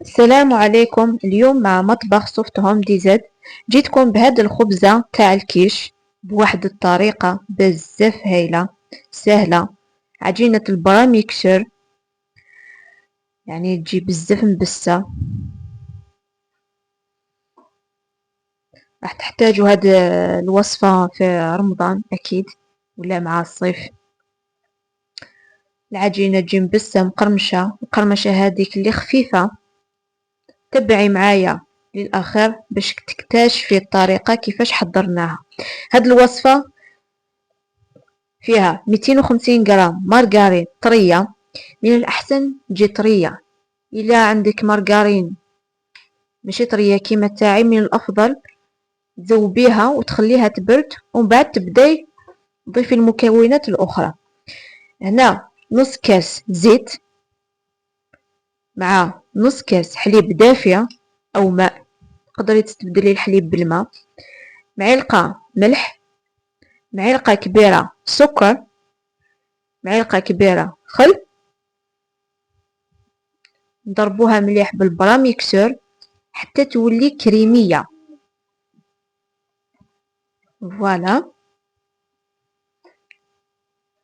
السلام عليكم. اليوم مع مطبخ سوفت هوم دي زد جيتكم بهاد الخبزة تاع الكيش بواحد الطريقة بزاف هايلة سهلة. عجينة البراميكشر يعني تجي بزاف مبسة. راح تحتاجوا هاد الوصفة في رمضان أكيد ولا مع الصيف. العجينة تجي مبسة مقرمشة، القرمشة هذيك اللي خفيفة. تبعي معايا للآخر باش تكتشفي الطريقة كيفاش حضرناها. هاد الوصفة فيها 250 غرام مارغرين طرية، من الأحسن تجي طرية. إلا عندك مارغرين ماشي طرية كيما تاعي، من الأفضل تذوبيها وتخليها تبرد ومن بعد تبداي تضيفي المكونات الأخرى. هنا نص كاس زيت مع نص كاس حليب دافية أو ماء، تقدري تستبدلي الحليب بالماء. معلقة ملح، معلقة كبيرة سكر، معلقة كبيرة خل. نضربوها مليح بالبراميكسور حتى تولي كريمية. فوالا،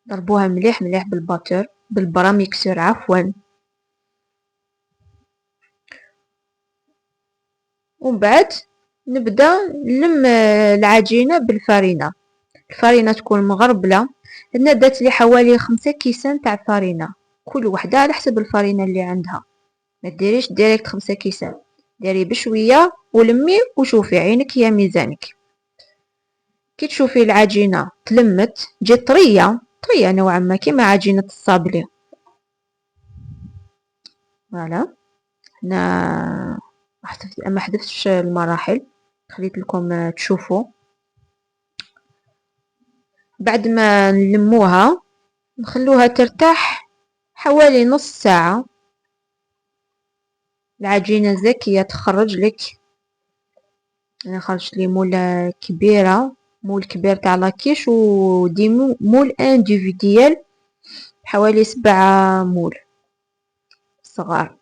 ضربوها مليح مليح بالباتر بالبراميكسور عفوا. ومن بعد نبدا نلم العجينة بالفارينة. الفارينة تكون مغربلة. هنا دات لي حوالي 5 كيسان تاع فارينة، كل وحدة على حسب الفارينة اللي عندها. ما ديريش ديريكت 5 كيسان، ديري بشوية ولمي وشوفي عينك يا ميزانك. كي تشوفي العجينة تلمت جات طرية طرية نوعا ما كيما عجينة الصابلي. فوالا، هنا ما حذفتش المراحل، خليت لكم تشوفوا. بعد ما نلموها نخلوها ترتاح حوالي نص ساعة. العجينة زكية تخرج لك. انا خرجت لي مول كبيرة، مول كبير تاع لاكيش، ودي مول انديفيديال حوالي 7 مول صغار.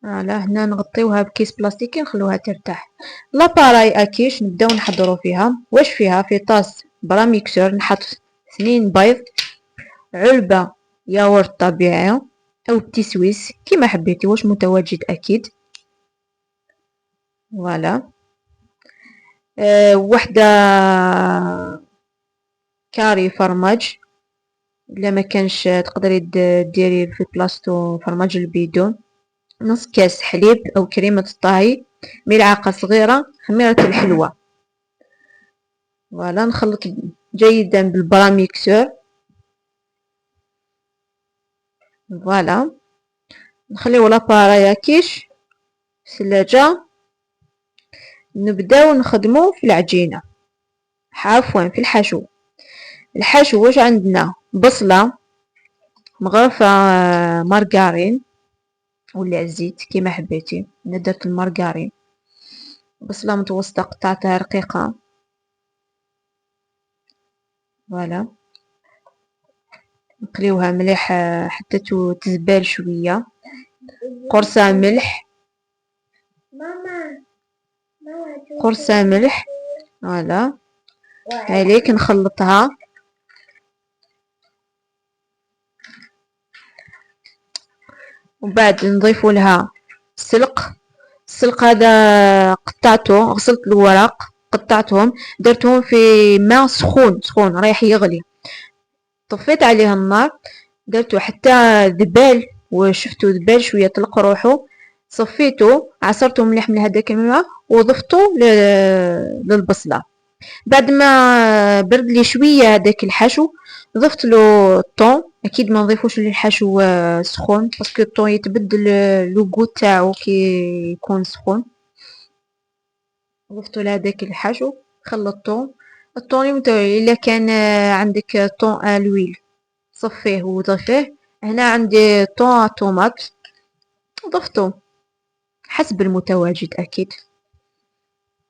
على هنا نغطيوها بكيس بلاستيكي نخلوها ترتاح. لاباراي اكيش نبداو نحضروا فيها. واش فيها؟ في طاس براميكسور نحط 2 بيض، علبة ياغورت طبيعي او بتي سويس كيما حبيتي واش متواجد اكيد. فوالا، وحدة كاري فرماج، الا ما كانش تقدري ديري في بلاصتو فرماج البيدون. نص كاس حليب او كريمة الطهي، ملعقة صغيرة خميرة الحلوى. فوالا، نخلط جيدا بالبراميكسور. فوالا، نخليو لاباراي كيش في الثلاجة. نبداو نخدمو في العجينة، عفوا في الحشو. الحشو واش عندنا؟ بصلة مغرفة مارغرين ولا زيت كيما حبيتي. انا درت المارغرين. بصلة متوسطة قطعتها رقيقة. فوالا، نقليوها مليح حتى تزبال شوية. قرصة ملح، قرصة ملح. فوالا، هاليك نخلطها. وبعد نضيف لها السلق. السلق هذا قطعته، غسلت الورق قطعتهم، درتهم في ماء سخون سخون رايح يغلي. طفيت عليه النار، درته حتى ذبال وشفتو ذبال شويه طلق روحو. صفيته عصرته مليح من هذاك الماء وضفته للبصله. بعد ما برد لي شويه هذاك الحشو ضفت له الطون. اكيد ما نضيفوش للحشو سخون باسكو الطون يتبدل لو غو تاعو كي يكون سخون. ضفت له هذاك الحشو، خلطته. الطون الا كان عندك طون الويل صفيه وضيفيه. هنا عندي طون طوماط ضفته حسب المتواجد اكيد.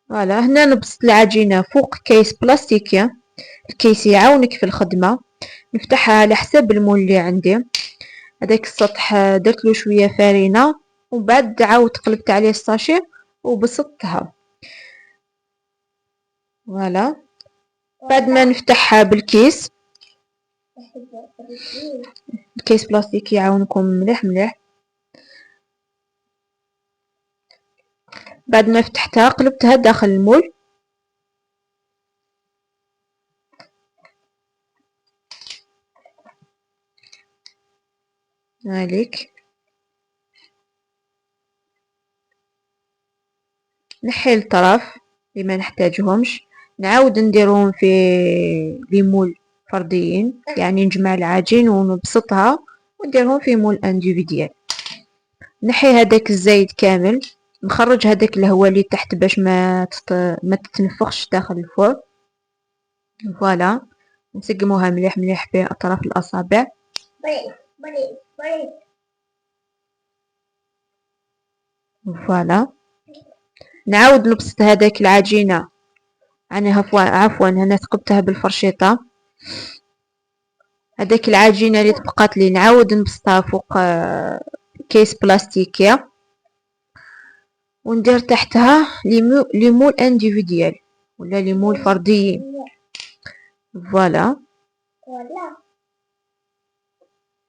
فوالا، هنا نبسط العجينه فوق كيس بلاستيكي. الكيس يعاونك في الخدمه. نفتحها على حساب المول اللي عندي. هذاك السطح درت له شويه فارينه ومن بعد عاود قلبت عليه الساشي وبسطتها. فوالا. بعد ما نفتحها بالكيس، الكيس بلاستيكي يعاونكم مليح مليح. بعد ما فتحتها قلبتها داخل المول. هاليك. نحي الطرف اللي ما نحتاجهمش، نعاود نديرهم في لي مول فرديين، يعني نجمع العجين ونبسطها ونديرهم في مول انديفيديال. نحي هذاك الزايد كامل، نخرج هذاك الهواء اللي تحت باش ما تتنفخش داخل الفرن. فوالا. نسقموها مليح مليح باطراف الاصابع. فوالا. نعاود نبسط هذاك العجينه، انا عفوا هنا ثقبتها بالفرشيطه. هذاك العجينه اللي تبقات لي نعاود نبسطها فوق كيس بلاستيكي، وندير تحتها لي مول انديفيديال ولا لي مول فرديين. فوالا.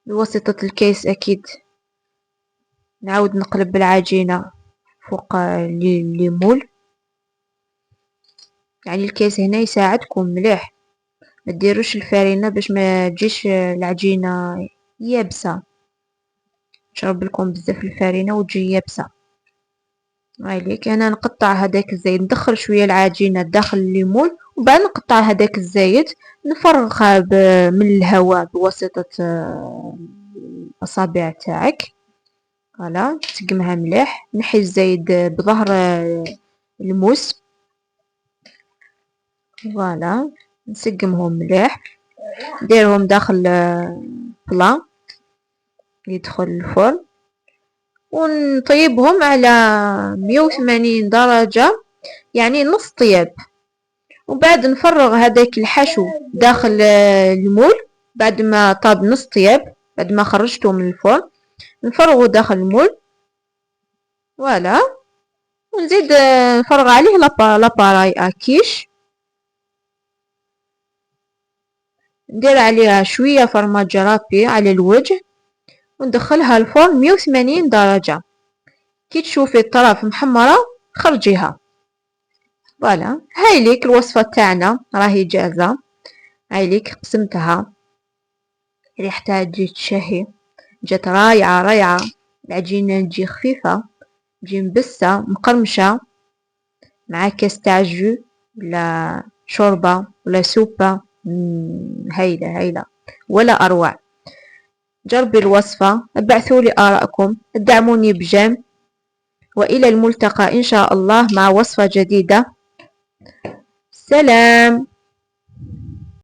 بواسطه الكيس اكيد. نعاود نقلب العجينه فوق لي مول. يعني الكيس هنا يساعدكم مليح، ما ديروش الفرينه باش ما تجيش العجينه يابسه، تشرب لكم بزاف الفرينه وتجي يابسه. هايليك. انا نقطع هذاك الزايد، ندخل شويه العجينه داخل الليمون وبعد نقطع هذاك الزايد نفرغها من الهواء بواسطه الاصابع تاعك. فوالا. تسقمها مليح. نحي الزايد بظهر الموس. فوالا. نسقمهم مليح، نديرهم داخل بلان يدخل الفرن، ونطيبهم على 180 درجة، يعني نص طياب. وبعد نفرغ هذاك الحشو داخل المول بعد ما طاب نص طياب، بعد ما خرجته من الفرن نفرغه داخل المول. فوالا. ونزيد نفرغ عليه لاباراي اكيش، ندير عليها شوية فرماج رابي على الوجه وندخلها الفرن 180 درجة. كي تشوفي الطرف محمرة خرجيها. فوالا. هايليك الوصفة تاعنا راهي جاهزة. هايليك قسمتها، ريحتها تجي تشهي، جات رايعة رايعة. العجينة تجي خفيفة، تجي مبسة مقرمشة، مع كاس تاع جو ولا شوربة ولا سوبة. هايلة هايلة ولا أروع. جربي الوصفة، ابعثولي آراءكم، ادعموني بجيم، وإلى الملتقى إن شاء الله مع وصفة جديدة. سلام.